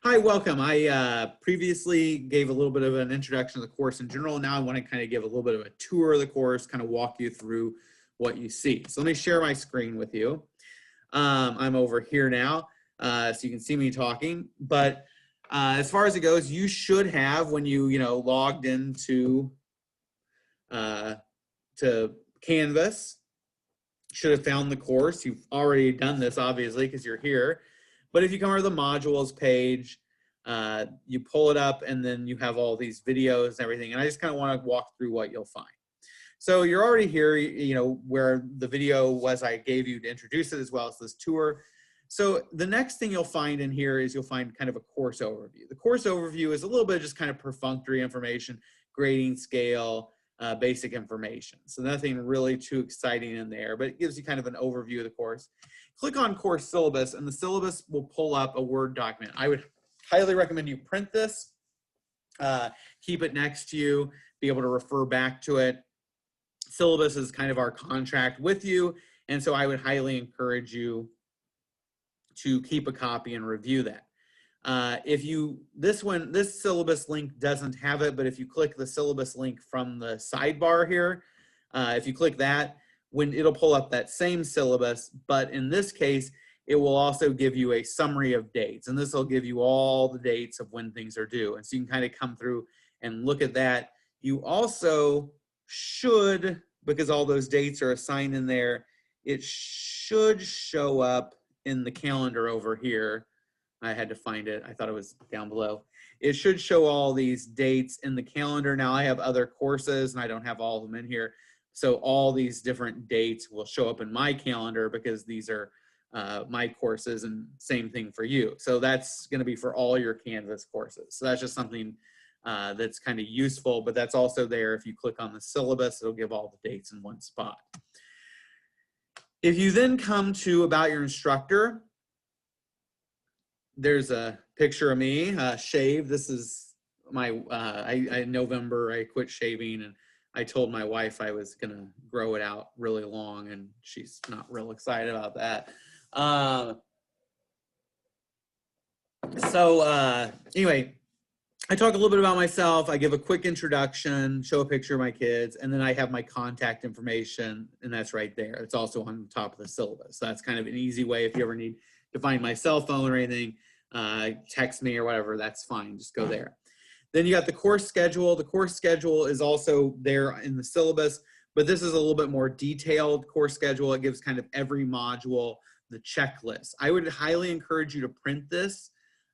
Hi, welcome. I previously gave a little bit of an introduction to the course in general. Now I want to kind of give a little bit of a tour of the course, kind of walk you through what you see. So let me share my screen with you. I'm over here now, so you can see me talking. But as far as it goes, you should have, when you logged into to Canvas, should have found the course. You've already done this, obviously, because you're here. But if you come over to the modules page, you pull it up, and then you have all these videos and everything. And I just kind of want to walk through what you'll find. So you're already here, where the video was I gave you to introduce it, as well as this tour. So the next thing you'll find in here is you'll find kind of a course overview. The course overview is a little bit of just kind of perfunctory information, grading scale, basic information. So nothing really too exciting in there, but it gives you kind of an overview of the course. Click on course syllabus, and the syllabus will pull up a Word document. I would highly recommend you print this, keep it next to you, be able to refer back to it. Syllabus is kind of our contract with you, and so I would highly encourage you to keep a copy and review that. This syllabus link doesn't have it, but if you click the syllabus link from the sidebar here, if you click that, it'll pull up that same syllabus, but in this case, it will also give you a summary of dates, and this will give you all the dates of when things are due. And so you can kind of come through and look at that. You also should, because all those dates are assigned in there, it should show up in the calendar over here. I had to find it. I thought it was down below. It should show all these dates in the calendar. Now I have other courses and I don't have all of them in here. So all these different dates will show up in my calendar because these are my courses, and same thing for you. So that's going to be for all your Canvas courses. So that's just something that's kind of useful, but that's also there. If you click on the syllabus, it'll give all the dates in one spot. If you then come to About Your Instructor, there's a picture of me shaved. This is my, in November, I quit shaving, and I told my wife I was gonna grow it out really long, and she's not real excited about that. Anyway, I talk a little bit about myself. I give a quick introduction, show a picture of my kids, and then I have my contact information, and that's right there. It's also on top of the syllabus. So that's kind of an easy way if you ever need to find my cell phone or anything, text me or whatever, that's fine, just go there. Then you got the course schedule. The course schedule is also there in the syllabus, but this is a little bit more detailed course schedule. It gives kind of every module the checklist. I would highly encourage you to print this.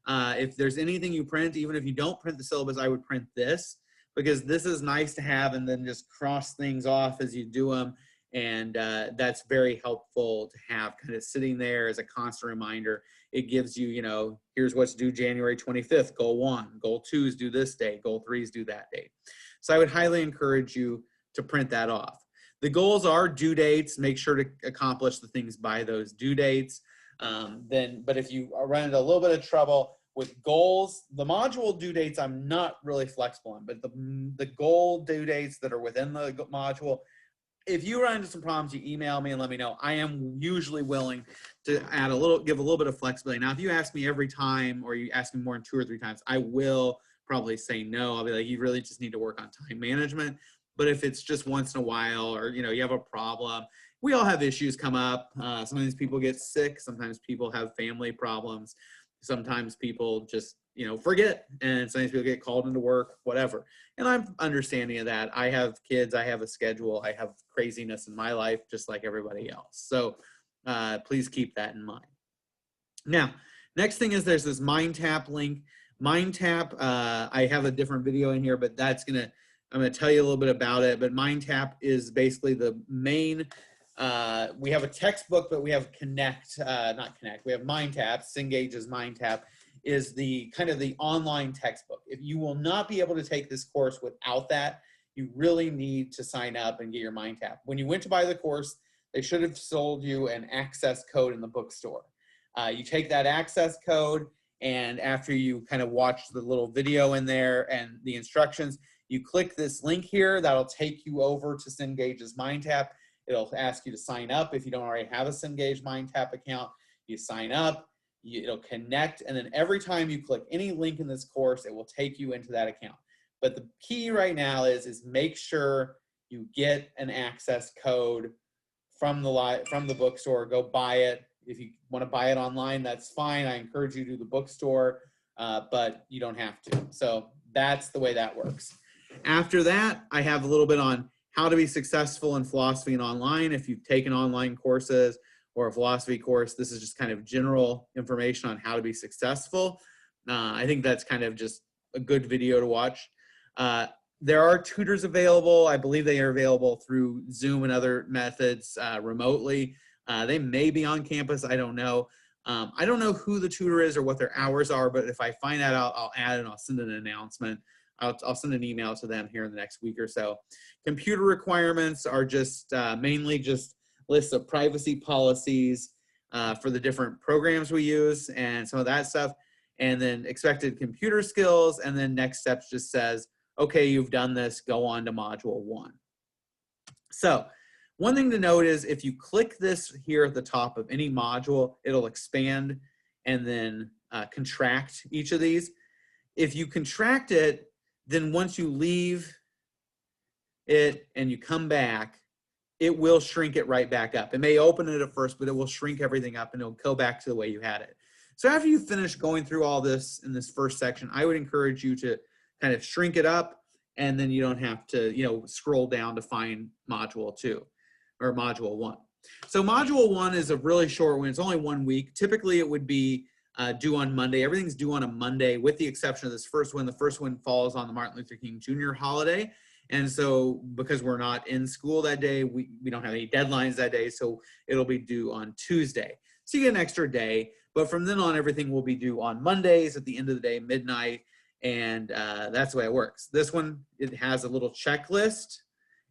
If there's anything you print, even if you don't print the syllabus, I would print this, because this is nice to have and then just cross things off as you do them. And that's very helpful to have kind of sitting there as a constant reminder. It gives you, here's what's due January 25th, goal 1, goal 2 is due this day, goal 3 is due that date. So I would highly encourage you to print that off. The goals are due dates. Make sure to accomplish the things by those due dates. But if you run into a little bit of trouble with goals, the module due dates I'm not really flexible on, but the goal due dates that are within the module, if you run into some problems, you email me and let me know. I am usually willing to give a little bit of flexibility. Now, if you ask me every time, or you ask me more than 2 or 3 times, I will probably say no. I'll be like, you really just need to work on time management. But if it's just once in a while, or you have a problem, we all have issues come up. Sometimes people get sick. Sometimes people have family problems. Sometimes people just forget, and sometimes people get called into work, whatever. And I'm understanding of that. I have kids, I have a schedule, I have craziness in my life just like everybody else. So please keep that in mind. Now, next thing is there's this MindTap link. MindTap, I have a different video in here, but I'm gonna tell you a little bit about it. But MindTap is basically the main, we have a textbook, but we have we have MindTap. Cengage's MindTap is the kind of the online textbook. If you will not be able to take this course without that, you really need to sign up and get your MindTap. When you went to buy the course, they should have sold you an access code in the bookstore. You take that access code, and after you kind of watch the little video in there and the instructions, you click this link here. That'll take you over to Cengage's MindTap. It'll ask you to sign up. If you don't already have a Cengage MindTap account, you sign up. It'll connect, and then every time you click any link in this course, it will take you into that account. But the key right now is make sure you get an access code from the bookstore. Go buy it. If you want to buy it online, that's fine. I encourage you to do the bookstore, but you don't have to. So that's the way that works. After that, I have a little bit on how to be successful in philosophy and online. If you've taken online courses or a philosophy course, this is just kind of general information on how to be successful. I think that's kind of just a good video to watch. There are tutors available. I believe they are available through Zoom and other methods remotely. They may be on campus. I don't know. I don't know who the tutor is or what their hours are, but if I find that out, I'll add and I'll send an announcement. I'll send an email to them here in the next week or so. Computer requirements are just mainly just lists of privacy policies for the different programs we use and some of that stuff. And then expected computer skills. And then next steps just says, okay, you've done this, go on to module 1. So one thing to note is if you click this here at the top of any module, it'll expand and then contract each of these. If you contract it, then once you leave it and you come back, it will shrink it right back up. It may open it at first, but it will shrink everything up and it'll go back to the way you had it. So after you finish going through all this in this first section, I would encourage you to kind of shrink it up, and then you don't have to, scroll down to find module 2 or module 1. So module 1 is a really short one. It's only 1 week. Typically it would be due on Monday. Everything's due on a Monday with the exception of this first one. The first one falls on the Martin Luther King Jr. holiday. And so because we're not in school that day, we don't have any deadlines that day. So it'll be due on Tuesday. So you get an extra day. But from then on, everything will be due on Mondays at the end of the day, midnight. And that's the way it works. This one, it has a little checklist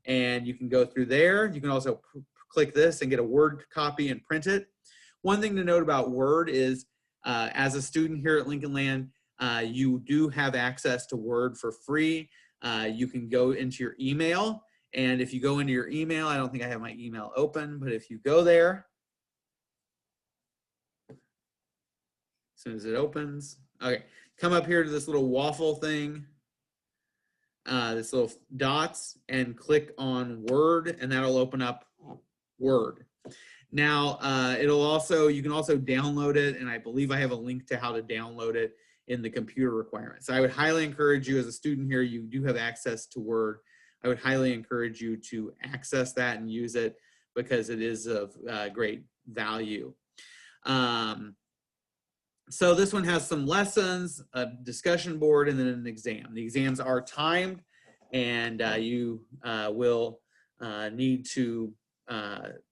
and you can go through there. You can also click this and get a Word copy and print it. One thing to note about Word is as a student here at Lincoln Land, you do have access to Word for free. You can go into your email, and if you go into your email, I don't think I have my email open, but if you go there, as soon as it opens, okay, come up here to this little waffle thing, this little dots, and click on Word, and that'll open up Word. Now, you can also download it, and I believe I have a link to how to download it in the computer requirements. So I would highly encourage you as a student here, you do have access to Word. I would highly encourage you to access that and use it because it is of great value. So this one has some lessons, a discussion board, and then an exam. The exams are timed, and you will need to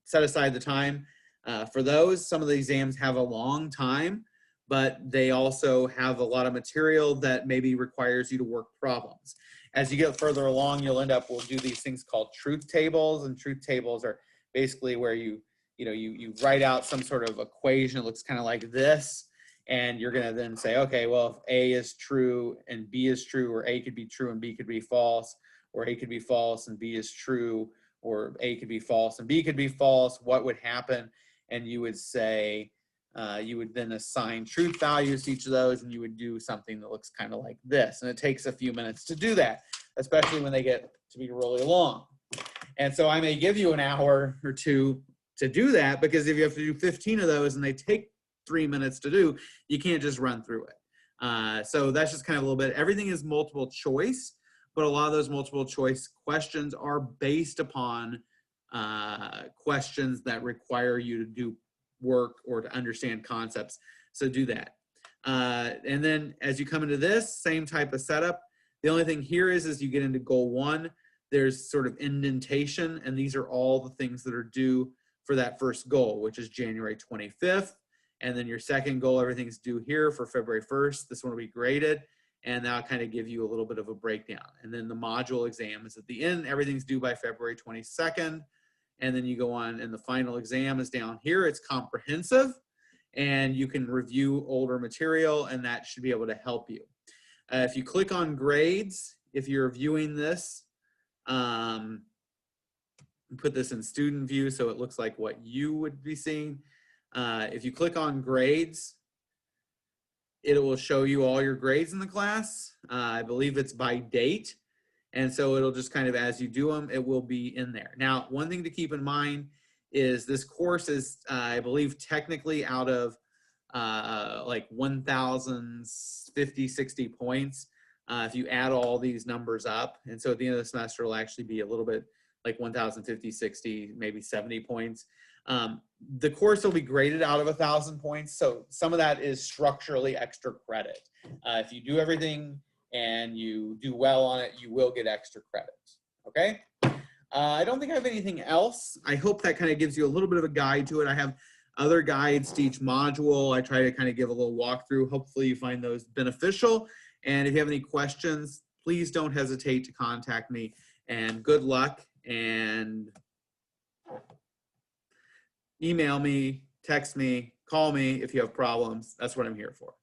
set aside the time for those. Some of the exams have a long time, but they also have a lot of material that maybe requires you to work problems. As you get further along, we'll do these things called truth tables, and truth tables are basically where you write out some sort of equation. It looks kind of like this. And you're going to then say, okay, well, if A is true and B is true, or A could be true and B could be false, or A could be false and B is true, or A could be false and B could be false, what would happen? And you would say, you would then assign truth values to each of those, and you would do something that looks kind of like this. And it takes a few minutes to do that, especially when they get to be really long. And so I may give you an hour or two to do that, because if you have to do 15 of those and they take 3 minutes to do, you can't just run through it. So that's just kind of a little bit. Everything is multiple choice, but a lot of those multiple choice questions are based upon questions that require you to do work or to understand concepts. So do that. And then as you come into this, same type of setup. The only thing here is you get into goal 1, there's sort of indentation, and these are all the things that are due for that first goal, which is January 25th. And then your second goal, everything's due here for February 1st. This one will be graded, and that'll kind of give you a little bit of a breakdown. And then the module exam is at the end. Everything's due by February 22nd. And then you go on, and the final exam is down here. It's comprehensive, and you can review older material, and that should be able to help you. If you click on grades, if you're viewing this, put this in student view so it looks like what you would be seeing. If you click on grades, it will show you all your grades in the class. I believe it's by date. And so it'll just kind of, as you do them, it will be in there. Now, one thing to keep in mind is this course is, I believe, technically out of like 1,050, 60 points. If you add all these numbers up. And so at the end of the semester, it'll actually be a little bit like 1,050, 60, maybe 70 points. The course will be graded out of 1,000 points. So some of that is structurally extra credit. If you do everything and you do well on it, you will get extra credits. Okay. I don't think I have anything else. I hope that kind of gives you a little bit of a guide to it. I have other guides to each module. I try to kind of give a little walkthrough. Hopefully you find those beneficial. And if you have any questions, please don't hesitate to contact me. And good luck, and email me, text me, call me if you have problems. That's what I'm here for.